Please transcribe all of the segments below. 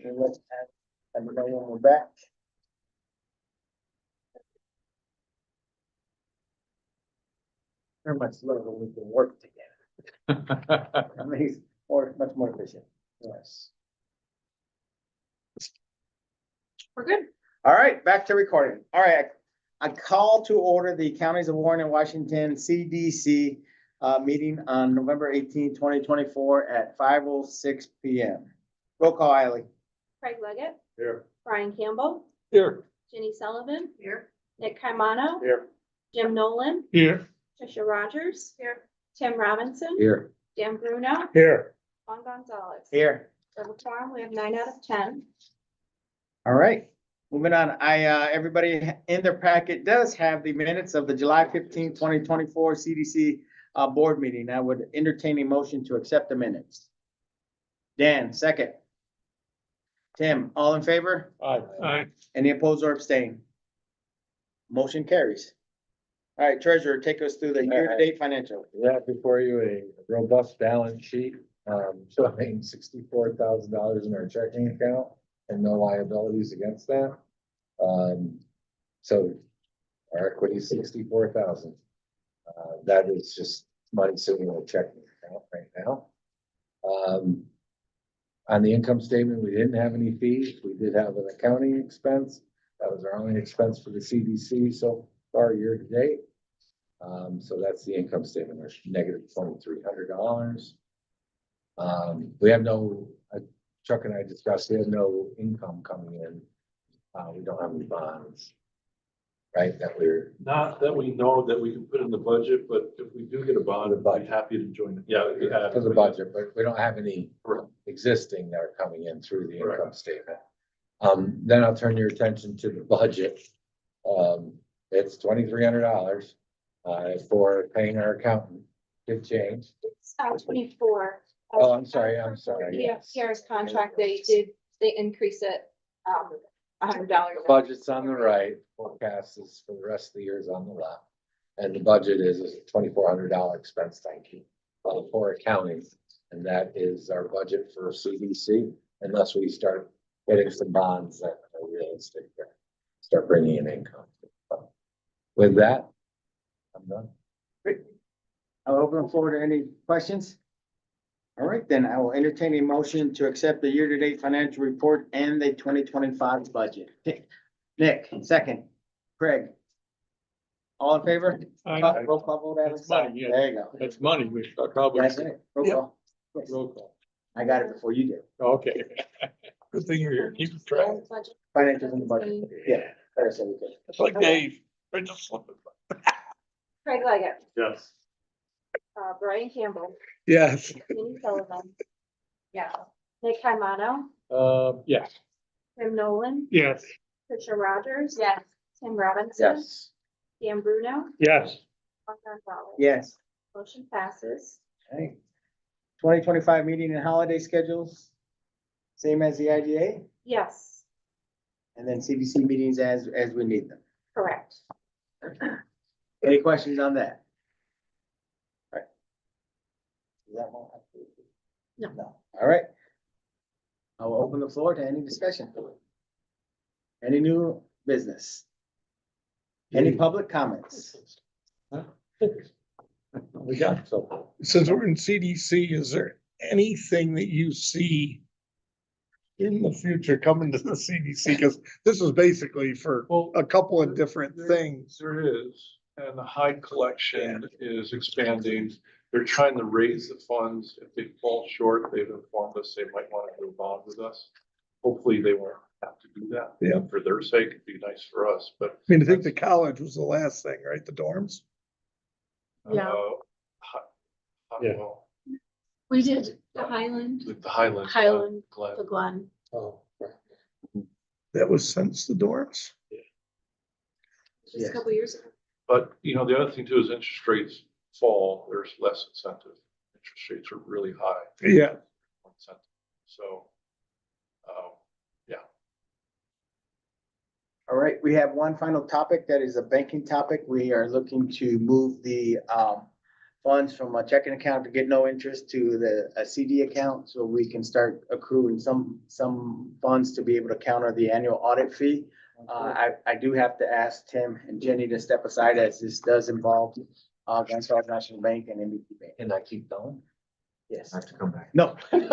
let's let me know when we're back. Very much slower when we can work together. It makes much more efficient. Yes. We're good. All right, back to recording. All right, I call to order the Counties of Warren and Washington CDC meeting on November 18, 2024 at 5:06 p.m. Roll call, Eiley. Craig Leggett. Here. Brian Campbell. Here. Jenny Sullivan. Here. Nick Caimano. Here. Jim Nolan. Here. Trisha Rogers. Here. Tim Robinson. Here. Dan Bruno. Here. Juan Gonzalez. Here. Double quorum, we have 9 out of 10. All right, moving on. Everybody in their packet does have the minutes of the July 15, 2024 CDC board meeting. I would entertain a motion to accept the minutes. Dan, second. Tim, all in favor? Aye. Any opposed or abstain? Motion carries. All right, treasurer, take us through the year-to-date financial. We have before you a robust balance sheet, showing $64,000 in our checking account and no liabilities against that. So our equity is 64,000. That is just money sitting in a checking account right now. On the income statement, we didn't have any fees. We did have an accounting expense. That was our only expense for the CDC so far year to date. So that's the income statement. There's negative $2,300. We have no, Chuck and I discussed, we have no income coming in. We don't have any bonds, right? That we're Not that we know that we can put in the budget, but if we do get a bond, I'd be happy to join it. Yeah. for the budget, but we don't have any existing that are coming in through the income statement. Then I'll turn your attention to the budget. It's $2,300 for paying our accountant. Good change. It's 24. Oh, I'm sorry. Yeah, Kara's contract, they increase it, $100. Budget's on the right, forecast is for the rest of the year is on the left. And the budget is a $2,400 expense, thank you, for accounting. And that is our budget for CDC, unless we start getting some bonds that are realistic, start bringing in income. With that, I'm done. Great. I'll open the floor to any questions. All right, then I will entertain a motion to accept the year-to-date financial report and the 2025 budget. Nick, second. Craig. All in favor? Aye. Roll call vote, Adam. That's money, yeah. There you go. That's money, we should probably. That's it. Roll call. Yes. Roll call. I got it before you did. Okay. Good thing you're here. Keep track. Budget. Financials in the budget. Yeah. That's everything. It's like Dave. I just slipped it. Craig Leggett. Yes. Brian Campbell. Yes. Jenny Sullivan. Yeah. Nick Caimano. Yes. Tim Nolan. Yes. Trisha Rogers. Yes. Tim Robinson. Yes. Dan Bruno. Yes. Juan Gonzalez. Yes. Motion passes. Okay. 2025 meeting and holiday schedules. Same as the IGA, Yes, and then CDC meetings as we need them. correct. Any questions on that? All right. Is that one? No. All right. I will open the floor to any discussion. Any new business? Any public comments? We got so. Since we're in CDC, is there anything that you see in the future coming to the CDC? Because this is basically for a couple of different things. There is, and the Hyde collection is expanding. They're trying to raise the funds. If they fall short, they've informed us they might want to do a bond with us. Hopefully they won't have to do that. Yeah. For their sake, it'd be nice for us, but. I mean, I think the college was the last thing, right? The dorms? Yeah. Yeah. We did the Highland, The Highland. Highland, Glen. the Glen. Oh. That was since the dorms? Just Yes. a couple years ago. But, you know, the other thing too is interest rates fall, there's less incentive. Interest rates are really high. Yeah. Incentive. So, yeah. All right, we have one final topic that is a banking topic. We are looking to move the funds from a checking account to get no interest to a CD account, so we can start accruing some funds to be able to counter the annual audit fee. I do have to ask Tim and Jenny to step aside as this does involve Grand Falls National Bank and NBT Bank. And I keep going, Yes. I have to come back. No, we've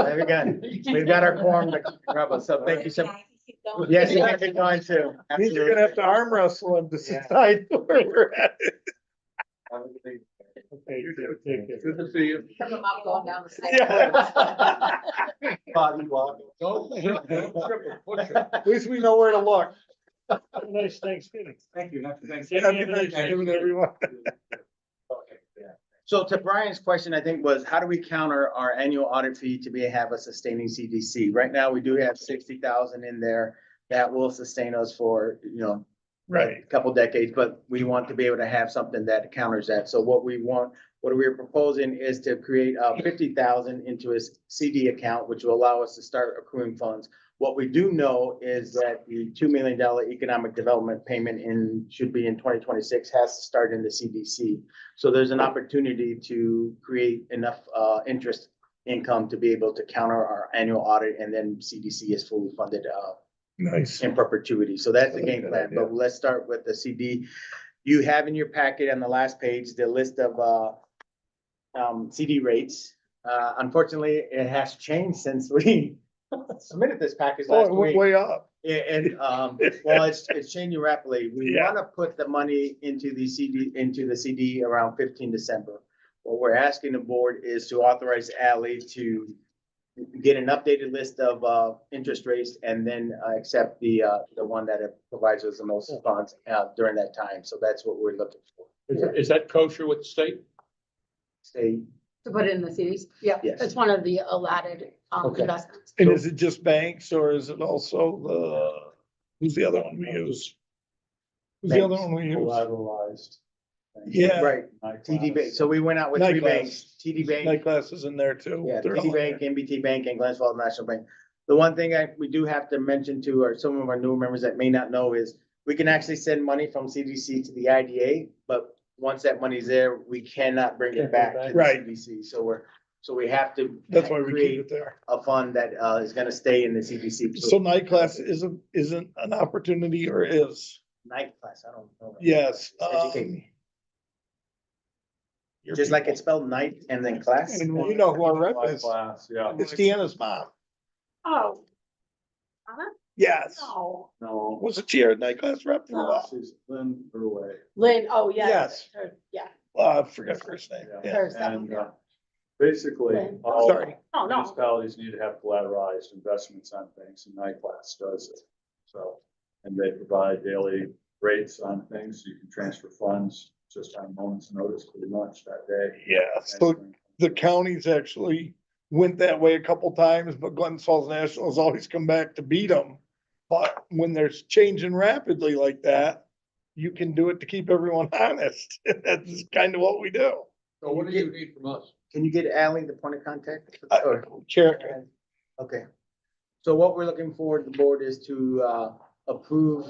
got our form to cover, so thank you so much. Yes, you have to go on too. Means you're gonna have to arm wrestle him to decide where we're at. Okay, take care. Good to see you. From the mouth going down the side. Yeah. Bobby walking. Don't push it. At least we know where to look. Nice Thanksgiving. Thank you. Happy Happy Thanksgiving, everyone. So to Brian's question, I think was, how do we counter our annual audit fee to have a sustaining CDC? Right now, we do have 60,000 in there that will sustain us for, Right. a couple decades, but we want to be able to have something that counters that. So what we're proposing is to create 50,000 into a CD account, which will allow us to start accruing funds. What we do know is that the $2 million economic development payment should be in 2026 has to start in the CDC. So there's an opportunity to create enough interest income to be able to counter our annual audit, and then CDC is fully funded Nice. in perpetuity. So that's the game Good plan, idea. but let's start with the CD. You have in your packet on the last page, the list of CD rates. Unfortunately, it has changed since we submitted this package Oh, last it went week. way up. And, well, it's changing rapidly. We Yeah. wanna put the money into the CD around 15 December. What we're asking the board is to authorize Ally to get an updated list of interest rates and then accept the one that provides us the most funds during that time. So that's what we're looking for. Is that kosher with the state? Stay, To put it in the CDs, yeah, Yes. it's one of the allotted Okay. investments. And is it just banks or is it also who's the other one we use? Who's the other Banks. one we use? Collateralized. Yeah. right, TD Bank. So we went out with Night three class. banks, TD Bank. Night class is in there too. Yeah, They're all TD in Bank, there. NBT Bank, and Glens Falls National Bank. The one thing we do have to mention to some of our newer members that may not know is we can actually send money from CDC to the IDA, but once that money's there, we cannot bring it back to the Right. CDC. So we have to That's why we keep create it there. a fund that is gonna stay in the CDC. So night class isn't an opportunity or is? Night class, I don't know. Yes. Educate me. your Just like people. it's spelled night and then class. And you know who our rep My is. class, yeah. It's Deanna's mom. Oh. Yes. No, No. Wasn't she our night class rep for a while? She's Lynn Burway. Lynn, oh, yeah. Yes. Her- Yeah, I forgot her first name. Yeah. Yeah. There's that And, one. basically, Lynn. all Sorry. oh, no, municipalities need to have collateralized investments on things, and night class does it. So, and they provide daily rates on things, you can transfer funds just on a moment's notice pretty much that day. Yeah, so the counties actually went that way a couple times, but Glens Falls National has always come back to beat them. But when there's changing rapidly like that, you can do it to keep everyone honest. That's kind of what we do. So what do you need from us? Can you get Ally the point of contact? Chair, Okay. So what we're looking for, the board, is to approve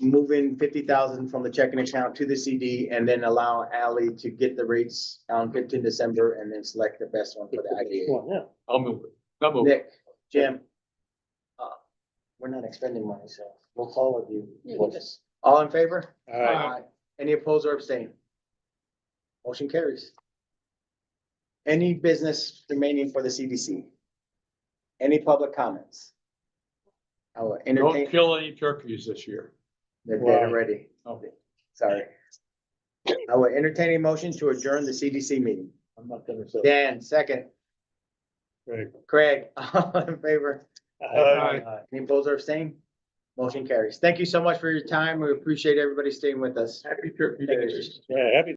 moving 50,000 from the checking account to the CD, and then allow Ally to get the rates on 15 December and then select the best one for the IDA. I'll move it. I'll move it. Nick, Jim. We're not expending money, so we'll follow you. You can just- All in favor? Aye. Any opposed or abstain? Motion carries. Any business remaining for the CDC? Any public comments? I will Don't entertain, kill any turkeys this year. they're dead already. Okay. Sorry. I will entertain a motion to adjourn the CDC meeting. I'm not gonna say. Dan, second. Craig. Craig, all in favor? Any opposed or abstain? Motion carries. Thank you so much for your time. We appreciate everybody staying with us. Happy turkey Thank you, days. Trish. Yeah, happy